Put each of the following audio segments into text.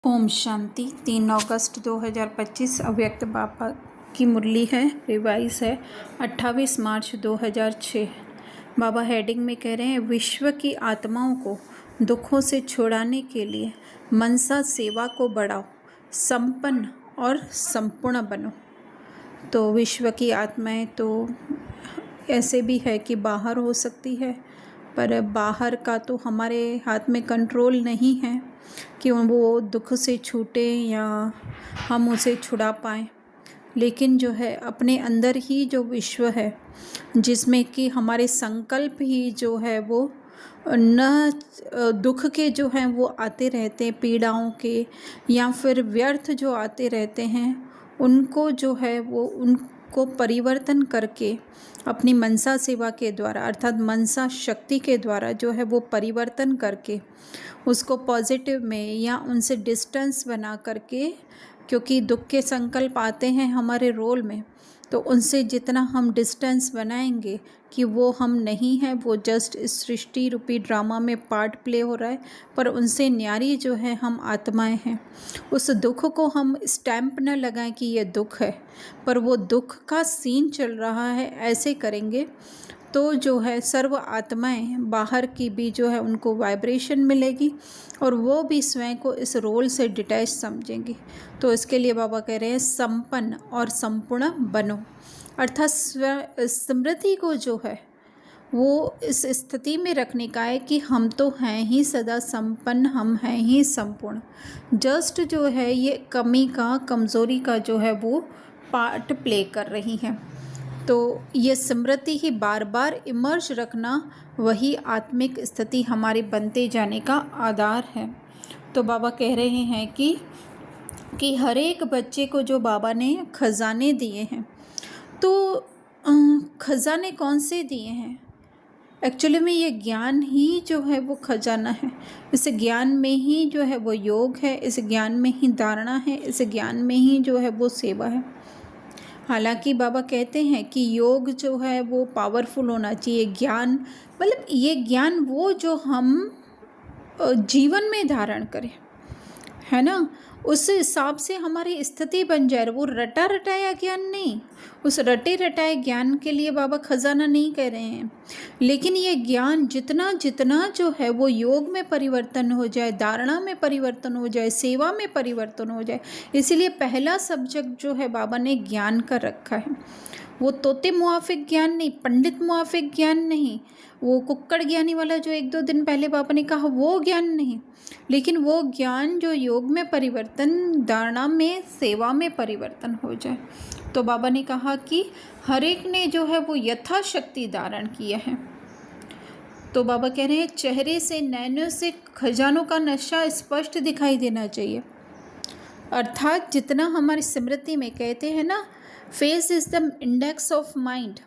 ओम शांति। 3 अगस्त 2025 अव्यक्त बाबा की मुरली है, रिवाइज है 28 मार्च 2006। बाबा हेडिंग में कह रहे हैं, विश्व की आत्माओं को दुखों से छुड़ाने के लिए मनसा सेवा को बढ़ाओ, संपन्न और संपूर्ण बनो। तो विश्व की आत्माएं तो ऐसे भी है कि बाहर हो सकती है, पर बाहर का तो हमारे हाथ में कंट्रोल नहीं है कि वो दुख से छूटे या हम उसे छुड़ा पाएँ। लेकिन जो है अपने अंदर ही जो विश्व है, जिसमें कि हमारे संकल्प ही जो है वो न दुख के जो हैं वो आते रहते हैं, पीड़ाओं के या फिर व्यर्थ जो आते रहते हैं, उनको जो है वो उनको परिवर्तन करके अपनी मनसा सेवा के द्वारा अर्थात मनसा शक्ति के द्वारा जो है वो परिवर्तन करके उसको पॉजिटिव में या उनसे डिस्टेंस बना करके, क्योंकि दुख के संकल्प आते हैं हमारे रोल में, तो उनसे जितना हम डिस्टेंस बनाएंगे कि वो हम नहीं हैं, वो जस्ट इस सृष्टि रूपी ड्रामा में पार्ट प्ले हो रहा है, पर उनसे न्यारी जो है हम आत्माएं हैं। उस दुख को हम स्टैंप न लगाएं कि ये दुख है, पर वो दुख का सीन चल रहा है, ऐसे करेंगे तो जो है सर्व आत्माएं बाहर की भी जो है उनको वाइब्रेशन मिलेगी और वो भी स्वयं को इस रोल से डिटैच समझेंगी। तो इसके लिए बाबा कह रहे हैं, संपन्न और संपूर्ण बनो, अर्थात स्मृति को जो है वो इस स्थिति में रखने का है कि हम तो हैं ही सदा संपन्न, हम हैं ही संपूर्ण। जस्ट जो है ये कमी का, कमज़ोरी का जो है वो पार्ट प्ले कर रही हैं। तो ये स्मृति ही बार बार इमर्ज रखना, वही आत्मिक स्थिति हमारे बनते जाने का आधार है। तो बाबा कह रहे हैं कि हर एक बच्चे को जो बाबा ने खजाने दिए हैं, तो खजाने कौन से दिए हैं? एक्चुअली में ये ज्ञान ही जो है वो खजाना है। इस ज्ञान में ही जो है वो योग है, इस ज्ञान में ही धारणा है, इस ज्ञान में ही जो है वो सेवा है। हालांकि बाबा कहते हैं कि योग जो है वो पावरफुल होना चाहिए, ज्ञान मतलब ये ज्ञान वो जो हम जीवन में धारण करें, है ना, उस हिसाब से हमारी स्थिति बन जाए। वो रटा रटाया ज्ञान नहीं, उस रटे रटाए ज्ञान के लिए बाबा खजाना नहीं कह रहे हैं, लेकिन ये ज्ञान जितना जितना जो है वो योग में परिवर्तन हो जाए, धारणा में परिवर्तन हो जाए, सेवा में परिवर्तन हो जाए। इसीलिए पहला सब्जेक्ट जो है बाबा ने ज्ञान का रखा है। वो तोते मुआफिक ज्ञान नहीं, पंडित मुआफिक ज्ञान नहीं, वो कुक्कड़ ज्ञानी वाला जो 1-2 दिन पहले बाबा ने कहा वो ज्ञान नहीं, लेकिन वो ज्ञान जो योग में परिवर्तन, धारणा में, सेवा में परिवर्तन हो जाए। तो बाबा ने कहा कि हर एक ने जो है वो यथाशक्ति धारण किया है। तो बाबा कह रहे हैं, चेहरे से, नैनों से खजानों का नशा स्पष्ट दिखाई देना चाहिए। अर्थात जितना हमारी स्मृति में कहते हैं ना, face is the index of mind,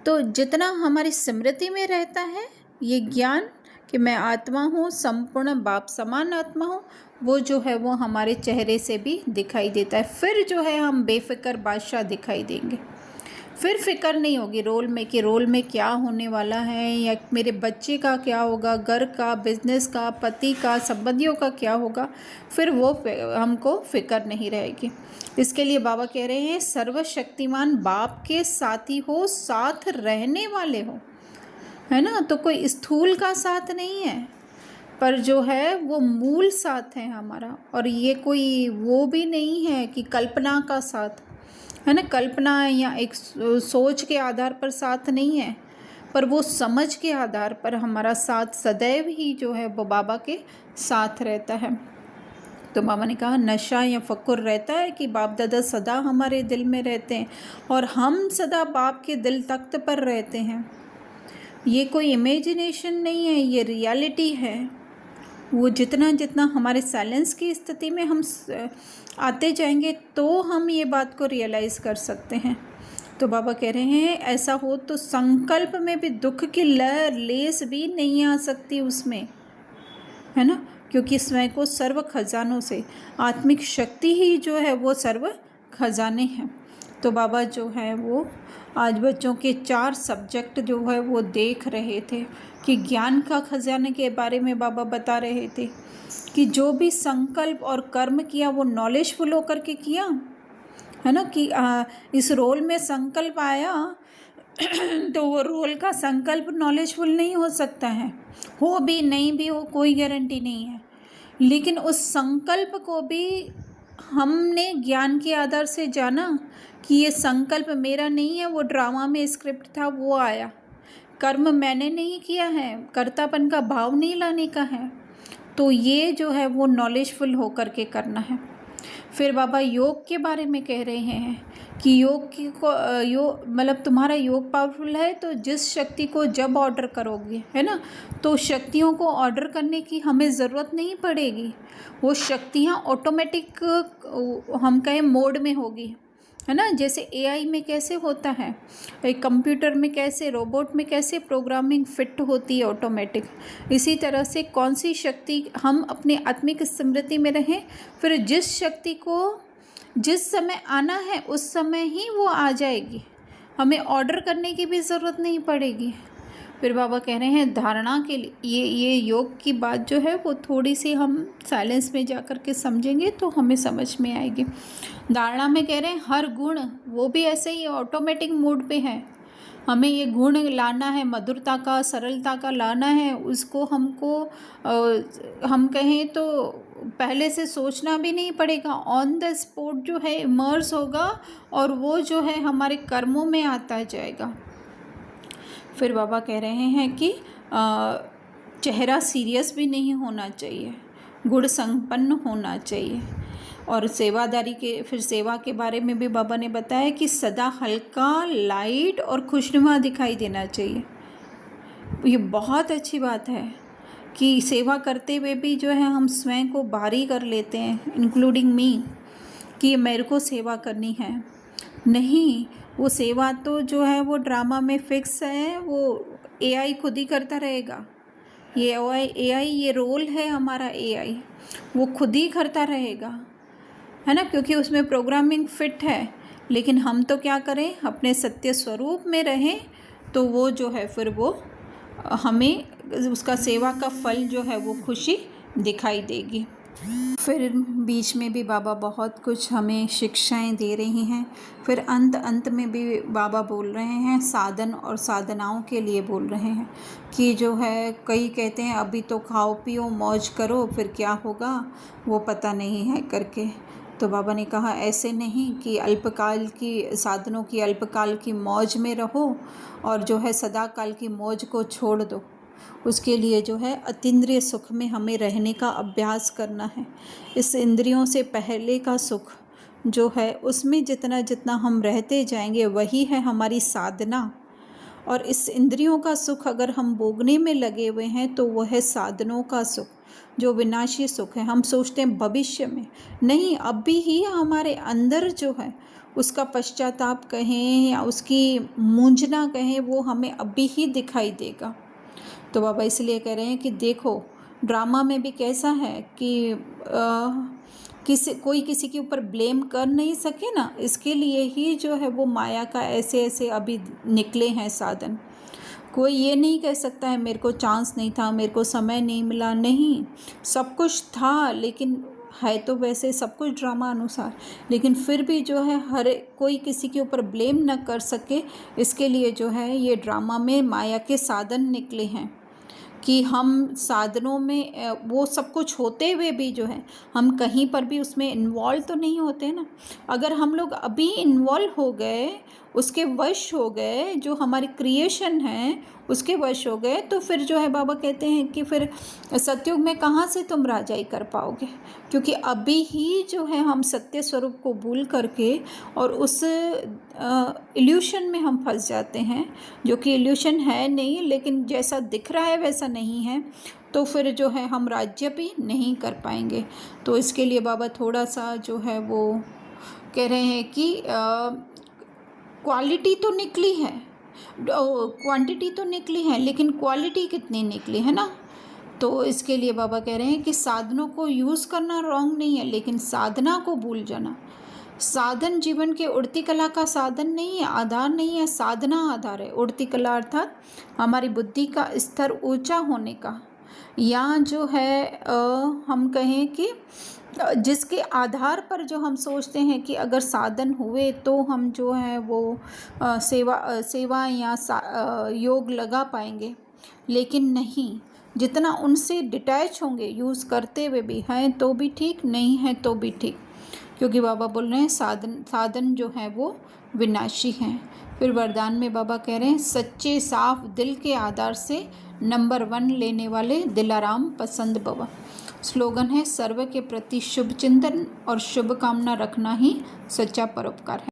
तो जितना हमारी स्मृति में रहता है ये ज्ञान कि मैं आत्मा हूँ, संपूर्ण बाप समान आत्मा हूँ, वो जो है वो हमारे चेहरे से भी दिखाई देता है। फिर जो है हम बेफिक्र बादशाह दिखाई देंगे, फिर फिक्र नहीं होगी रोल में कि रोल में क्या होने वाला है या मेरे बच्चे का क्या होगा, घर का, बिजनेस का, पति का, संबंधियों का क्या होगा, फिर वो हमको फिक्र नहीं रहेगी। इसके लिए बाबा कह रहे हैं, सर्वशक्तिमान बाप के साथी हो, साथ रहने वाले हो, है ना। तो कोई स्थूल का साथ नहीं है, पर जो है वो मूल साथ है हमारा, और ये कोई वो भी नहीं है कि कल्पना का साथ, है ना, कल्पना या एक सोच के आधार पर साथ नहीं है, पर वो समझ के आधार पर हमारा साथ सदैव ही जो है वो बाबा के साथ रहता है। तो बाबा ने कहा, नशा या फक्र रहता है कि बाप दादा सदा हमारे दिल में रहते हैं और हम सदा बाप के दिल तख्त पर रहते हैं। ये कोई इमेजिनेशन नहीं है, ये रियलिटी है। वो जितना जितना हमारे साइलेंस की स्थिति में हम आते जाएंगे तो हम ये बात को रियलाइज़ कर सकते हैं। तो बाबा कह रहे हैं, ऐसा हो तो संकल्प में भी दुख की लहर लेस भी नहीं आ सकती उसमें, है ना, क्योंकि स्वयं को सर्व खजानों से, आत्मिक शक्ति ही जो है वो सर्व खजाने हैं। तो बाबा जो है वो आज बच्चों के 4 सब्जेक्ट जो है वो देख रहे थे कि ज्ञान का खजाने के बारे में बाबा बता रहे थे कि जो भी संकल्प और कर्म किया वो नॉलेजफुल होकर के किया, है ना। कि इस रोल में संकल्प आया तो वो रोल का संकल्प नॉलेजफुल नहीं हो सकता है, हो भी नहीं भी हो कोई गारंटी नहीं है, लेकिन उस संकल्प को भी हमने ज्ञान के आधार से जाना कि ये संकल्प मेरा नहीं है, वो ड्रामा में स्क्रिप्ट था वो आया। कर्म मैंने नहीं किया है, कर्तापन का भाव नहीं लाने का है, तो ये जो है वो नॉलेजफुल होकर के करना है। फिर बाबा योग के बारे में कह रहे हैं कि योग मतलब तुम्हारा योग पावरफुल है, तो जिस शक्ति को जब ऑर्डर करोगे, है ना, तो शक्तियों को ऑर्डर करने की हमें ज़रूरत नहीं पड़ेगी, वो शक्तियाँ ऑटोमेटिक हम कहें मोड में होगी, है ना। जैसे एआई में कैसे होता है, एक कंप्यूटर में कैसे, रोबोट में कैसे प्रोग्रामिंग फिट होती है ऑटोमेटिक, इसी तरह से कौन सी शक्ति हम अपने आत्मिक स्मृति में रहें, फिर जिस शक्ति को जिस समय आना है उस समय ही वो आ जाएगी, हमें ऑर्डर करने की भी ज़रूरत नहीं पड़ेगी। फिर बाबा कह रहे हैं धारणा के लिए ये योग की बात जो है वो थोड़ी सी हम साइलेंस में जा कर के समझेंगे तो हमें समझ में आएगी। धारणा में कह रहे हैं हर गुण वो भी ऐसे ही ऑटोमेटिक मोड पे है, हमें ये गुण लाना है, मधुरता का, सरलता का लाना है, उसको हमको हम कहें तो पहले से सोचना भी नहीं पड़ेगा, ऑन द स्पॉट जो है इमर्स होगा और वो जो है हमारे कर्मों में आता जाएगा। फिर बाबा कह रहे हैं कि चेहरा सीरियस भी नहीं होना चाहिए, गुण संपन्न होना चाहिए। और सेवादारी के फिर सेवा के बारे में भी बाबा ने बताया कि सदा हल्का, लाइट और खुशनुमा दिखाई देना चाहिए। ये बहुत अच्छी बात है कि सेवा करते हुए भी जो है हम स्वयं को भारी कर लेते हैं, इंक्लूडिंग मी, कि मेरे को सेवा करनी है। नहीं, वो सेवा तो जो है वो ड्रामा में फिक्स है, वो एआई खुद ही करता रहेगा। ये एआई ये रोल है हमारा, एआई वो खुद ही करता रहेगा, है ना, क्योंकि उसमें प्रोग्रामिंग फिट है। लेकिन हम तो क्या करें, अपने सत्य स्वरूप में रहें, तो वो जो है फिर वो हमें उसका सेवा का फल जो है वो खुशी दिखाई देगी। फिर बीच में भी बाबा बहुत कुछ हमें शिक्षाएं दे रही हैं। फिर अंत में भी बाबा बोल रहे हैं साधन और साधनाओं के लिए बोल रहे हैं कि जो है कई कहते हैं अभी तो खाओ पियो मौज करो फिर क्या होगा वो पता नहीं है करके। तो बाबा ने कहा ऐसे नहीं कि अल्पकाल की साधनों की अल्पकाल की मौज में रहो और जो है सदा काल की मौज को छोड़ दो। उसके लिए जो है अतीन्द्रिय सुख में हमें रहने का अभ्यास करना है। इस इंद्रियों से पहले का सुख जो है उसमें जितना जितना हम रहते जाएंगे वही है हमारी साधना। और इस इंद्रियों का सुख अगर हम भोगने में लगे हुए हैं तो वह है साधनों का सुख जो विनाशी सुख है। हम सोचते हैं भविष्य में, नहीं, अभी ही हमारे अंदर जो है उसका पश्चाताप कहें या उसकी मूंझना कहें वो हमें अभी ही दिखाई देगा। तो बाबा इसलिए कह रहे हैं कि देखो ड्रामा में भी कैसा है कि कोई किसी के ऊपर ब्लेम कर नहीं सके ना, इसके लिए ही जो है वो माया का ऐसे ऐसे अभी निकले हैं साधन। कोई ये नहीं कह सकता है मेरे को चांस नहीं था, मेरे को समय नहीं मिला, नहीं, सब कुछ था, लेकिन है तो वैसे सब कुछ ड्रामा अनुसार, लेकिन फिर भी जो है हर कोई किसी के ऊपर ब्लेम न कर सके, इसके लिए जो है ये ड्रामा में माया के साधन निकले हैं कि हम साधनों में वो सब कुछ होते हुए भी जो है हम कहीं पर भी उसमें इन्वॉल्व तो नहीं होते ना। अगर हम लोग अभी इन्वॉल्व हो गए, उसके वश हो गए, जो हमारी क्रिएशन है उसके वश हो गए, तो फिर जो है बाबा कहते हैं कि फिर सतयुग में कहाँ से तुम राजाई कर पाओगे, क्योंकि अभी ही जो है हम सत्य स्वरूप को भूल करके और उस इल्यूशन में हम फंस जाते हैं जो कि इल्यूशन है नहीं, लेकिन जैसा दिख रहा है वैसा नहीं है, तो फिर जो है हम राज्य भी नहीं कर पाएंगे। तो इसके लिए बाबा थोड़ा सा जो है वो कह रहे हैं कि क्वालिटी तो निकली है, क्वांटिटी तो निकली है, लेकिन क्वालिटी कितनी निकली है ना। तो इसके लिए बाबा कह रहे हैं कि साधनों को यूज़ करना रॉन्ग नहीं है, लेकिन साधना को भूल जाना। साधन जीवन के उड़ती कला का साधन नहीं है, आधार नहीं है, साधना आधार है। उड़ती कला अर्थात हमारी बुद्धि का स्तर ऊंचा होने का, या जो है हम कहें कि जिसके आधार पर जो हम सोचते हैं कि अगर साधन हुए तो हम जो है वो सेवा या योग लगा पाएंगे, लेकिन नहीं, जितना उनसे डिटैच होंगे, यूज़ करते हुए भी हैं तो भी ठीक, नहीं है तो भी ठीक, क्योंकि बाबा बोल रहे हैं साधन जो है वो विनाशी हैं। फिर वरदान में बाबा कह रहे हैं सच्चे साफ दिल के आधार से नंबर 1 लेने वाले दिलाराम पसंद बाबा। स्लोगन है सर्व के प्रति शुभ चिंतन और शुभ कामना रखना ही सच्चा परोपकार है।